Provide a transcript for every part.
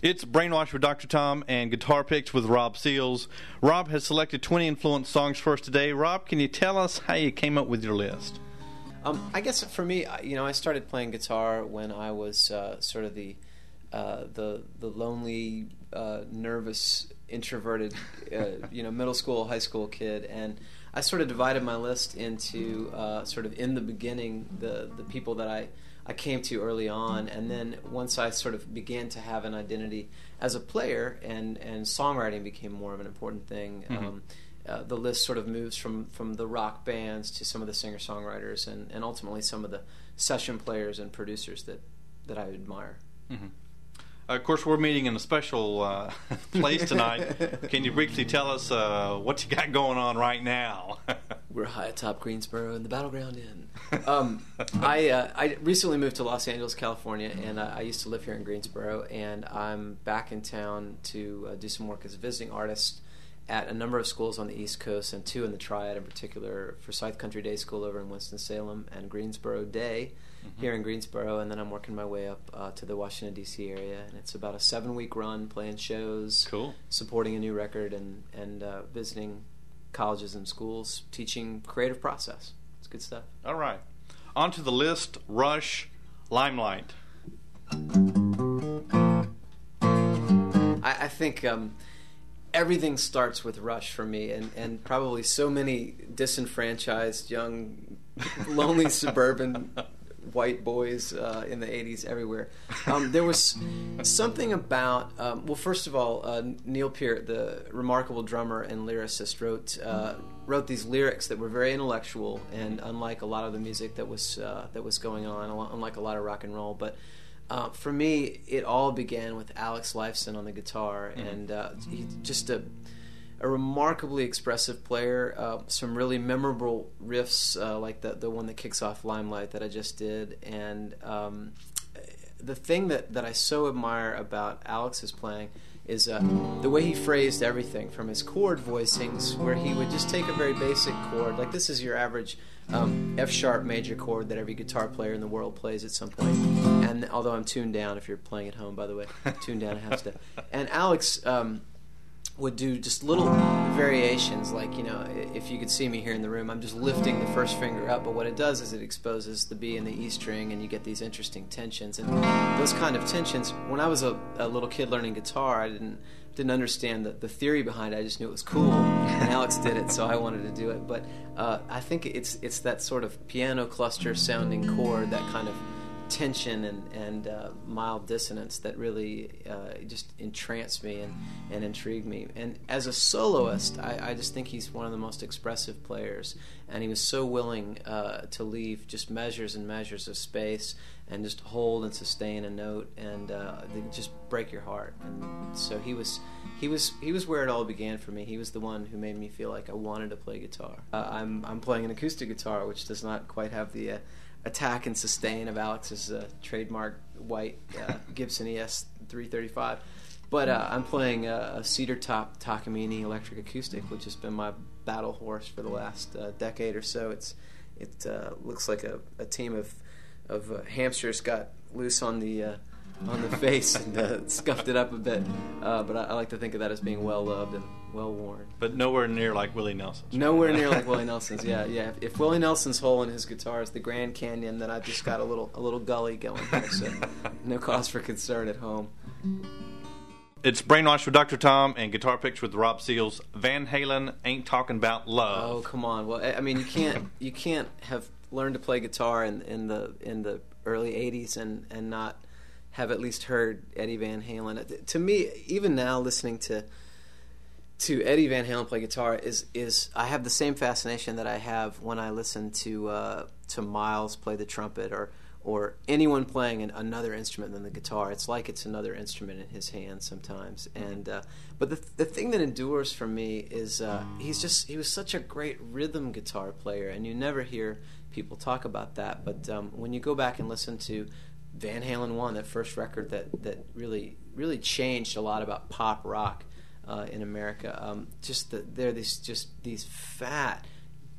It's Brainwash with Dr. Tom and Guitar Picks with Rob Seals. Rob has selected 20 influence songs for us today. Rob, can you tell us how you came up with your list? I guess for me, I started playing guitar when I was sort of the lonely, nervous, introverted, middle school, high school kid, and I sort of divided my list into sort of in the beginning the people that I came to early on, and then once I sort of began to have an identity as a player and songwriting became more of an important thing. Mm-hmm. The list sort of moves from the rock bands to some of the singer-songwriters and ultimately some of the session players and producers that I admire. Mm-hmm. Of course, we're meeting in a special place tonight. Can you briefly tell us what you got going on right now? We're high atop Greensboro in the Battleground Inn. I recently moved to Los Angeles, California, and I used to live here in Greensboro, and I'm back in town to do some work as a visiting artist at a number of schools on the East Coast, and two in the Triad in particular, Forsyth Country Day School over in Winston-Salem and Greensboro Day here in Greensboro, and then I'm working my way up to the Washington, D.C. area, and it's about a 7-week run playing shows, cool, supporting a new record, and visiting colleges and schools, teaching creative process. It's good stuff. All right. On to the list, Rush, Limelight. I think everything starts with Rush for me, and probably so many disenfranchised, young, lonely suburban white boys in the 80s everywhere. There was something about, well, first of all, Neil Peart, the remarkable drummer and lyricist, wrote these lyrics that were very intellectual and unlike a lot of the music that was going on, unlike a lot of rock and roll. But for me, it all began with Alex Lifeson on the guitar, and he just a remarkably expressive player, some really memorable riffs like the one that kicks off Limelight that I just did, and the thing that I so admire about Alex's playing is the way he phrased everything, from his chord voicings, where he would just take a very basic chord, like this is your average F-sharp major chord that every guitar player in the world plays at some point, and although I'm tuned down, if you're playing at home, by the way, tuned down a half step, and Alex would do just little variations, like, if you could see me here in the room, I'm just lifting the first finger up, but what it does is it exposes the B and the E string, and you get these interesting tensions, and those kind of tensions, when I was a little kid learning guitar, I didn't understand the theory behind it. I just knew it was cool, and Alex did it, so I wanted to do it. But I think it's that sort of piano cluster sounding chord, that kind of tension and mild dissonance that really just entranced me and intrigued me. And as a soloist, I just think he's one of the most expressive players, and he was so willing to leave just measures and measures of space and just hold and sustain a note and just break your heart. And so he was where it all began for me. He was the one who made me feel like I wanted to play guitar. I'm playing an acoustic guitar, which does not quite have the attack and sustain of Alex's trademark white Gibson ES 335, but I'm playing a cedar top Takamine electric acoustic, which has been my battle horse for the last decade or so. It looks like a team of hamsters got loose on the face and scuffed it up a bit, but I like to think of that as being well loved and well worn. But nowhere near like Willie Nelson's. Nowhere near like Willie Nelson's. Yeah. If Willie Nelson's hole in his guitar is the Grand Canyon, then I've just got a little gully going here, so no cause for concern at home. It's Brainwash with Dr. Tom and Guitar Picks with Rob Seals. Van Halen, Ain't Talking About Love. Oh, come on. Well, I mean, you can't have learned to play guitar in the early '80s and not have at least heard Eddie Van Halen. To me, even now, listening to Eddie Van Halen play guitar is I have the same fascination that I have when I listen to Miles play the trumpet or anyone playing another instrument than the guitar. It's like it's another instrument in his hands sometimes. And but the thing that endures for me is he was such a great rhythm guitar player, and you never hear people talk about that. But when you go back and listen to Van Halen 1, that first record that really changed a lot about pop rock in America, there are these fat,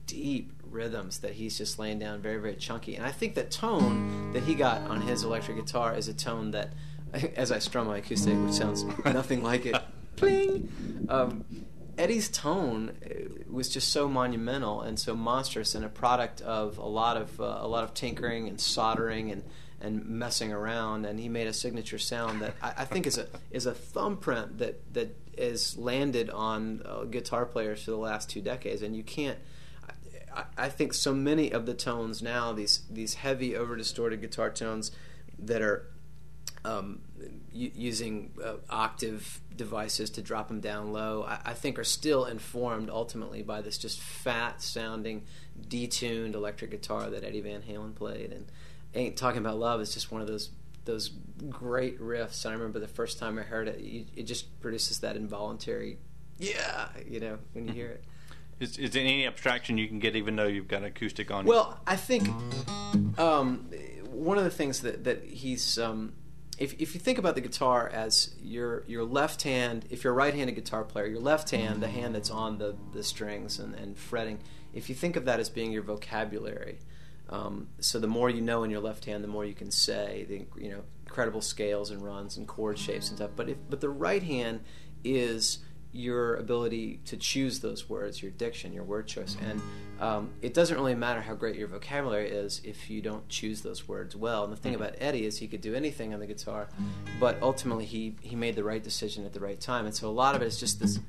deep rhythms that he's just laying down, very, very chunky. And I think that tone that he got on his electric guitar is a tone that as I strum my acoustic, which sounds nothing like it. Pling! Eddie's tone was just so monumental and so monstrous, and a product of a lot of tinkering and soldering and messing around, and he made a signature sound that I think is a thumbprint that is landed on guitar players for the last 2 decades, and you can't. I think so many of the tones now, these heavy, over-distorted guitar tones that are using octave devices to drop them down low, I think are still informed ultimately by this just fat-sounding, detuned electric guitar that Eddie Van Halen played. And Ain't Talking About Love is just one of those great riffs. And I remember the first time I heard it, it just produces that involuntary, yeah, when you hear it. Is there any abstraction you can get even though you've got an acoustic on? Well, I think one of the things that he's if you think about the guitar as your left hand, if you're a right-handed guitar player, your left hand, the hand that's on the strings and fretting, if you think of that as being your vocabulary, so the more you know in your left hand, the more you can say, the incredible scales and runs and chord shapes and stuff. But the right hand is your ability to choose those words, your diction, your word choice. And it doesn't really matter how great your vocabulary is if you don't choose those words well. And the thing about Eddie is he could do anything on the guitar, but ultimately he made the right decision at the right time. And so a lot of it is just this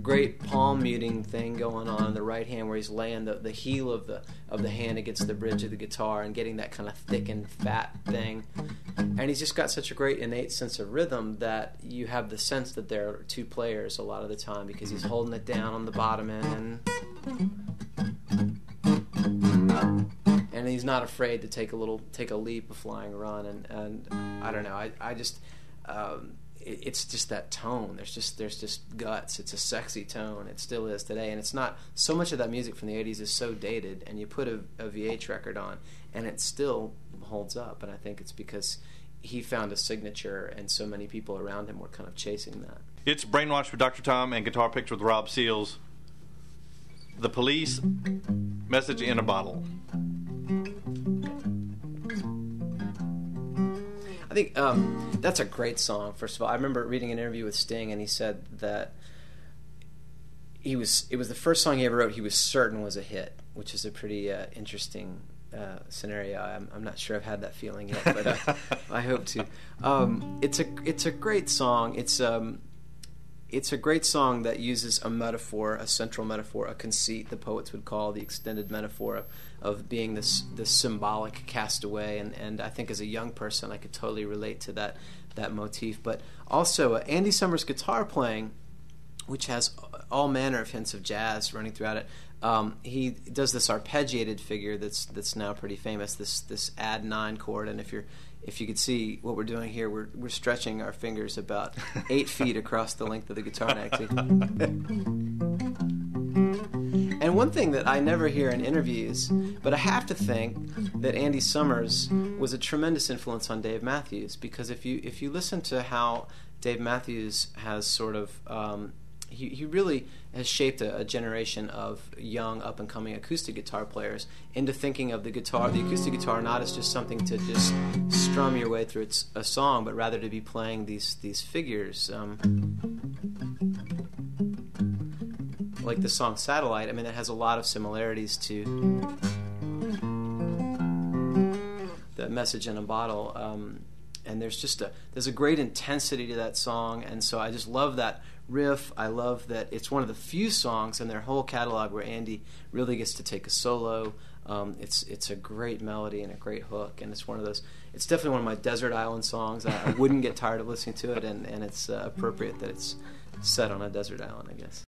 great palm muting thing going on in the right hand, where he's laying the heel of the hand against the bridge of the guitar and getting that kind of thick and fat thing. And he's just got such a great innate sense of rhythm that you have the sense that there are 2 players a lot of the time, because he's holding it down on the bottom end and he's not afraid to take a leap, a flying run, and I don't know, I just it's just that tone. There's just guts. It's a sexy tone. It still is today, and it's not so much of that music from the 80s is so dated, and you put a VH record on and it still holds up, and I think it's because he found a signature and so many people around him were kind of chasing that. It's Brainwash with Dr. Tom and Guitar Picks with Rob Seals. The Police, Message in a Bottle. I think that's a great song, first of all. I remember reading an interview with Sting, and he said that it was the first song he ever wrote he was certain was a hit, which is a pretty interesting scenario. I'm not sure I've had that feeling yet, but I hope to. It's a great song. It's a great song that uses a metaphor, a central metaphor, a conceit the poets would call the extended metaphor of being this symbolic castaway, and I think as a young person I could totally relate to that motif. But also Andy Summers' guitar playing, which has all manner of hints of jazz running throughout it. He does this arpeggiated figure that's now pretty famous, this add 9 chord, and if you could see what we're doing here, we're stretching our fingers about 8 feet across the length of the guitar neck. And one thing that I never hear in interviews, but I have to think that Andy Summers was a tremendous influence on Dave Matthews, because if you listen to how Dave Matthews has sort of he really has shaped a generation of young up-and-coming acoustic guitar players into thinking of the acoustic guitar, not as just something to just strum your way through a song, but rather to be playing these figures. Like the song Satellite, I mean, it has a lot of similarities to the Message in a Bottle. And there's a great intensity to that song, and so I just love that riff. I love that it's one of the few songs in their whole catalog where Andy really gets to take a solo. It's a great melody and a great hook, and it's one of those. It's definitely one of my desert island songs. I wouldn't get tired of listening to it, and it's appropriate that it's set on a desert island, I guess.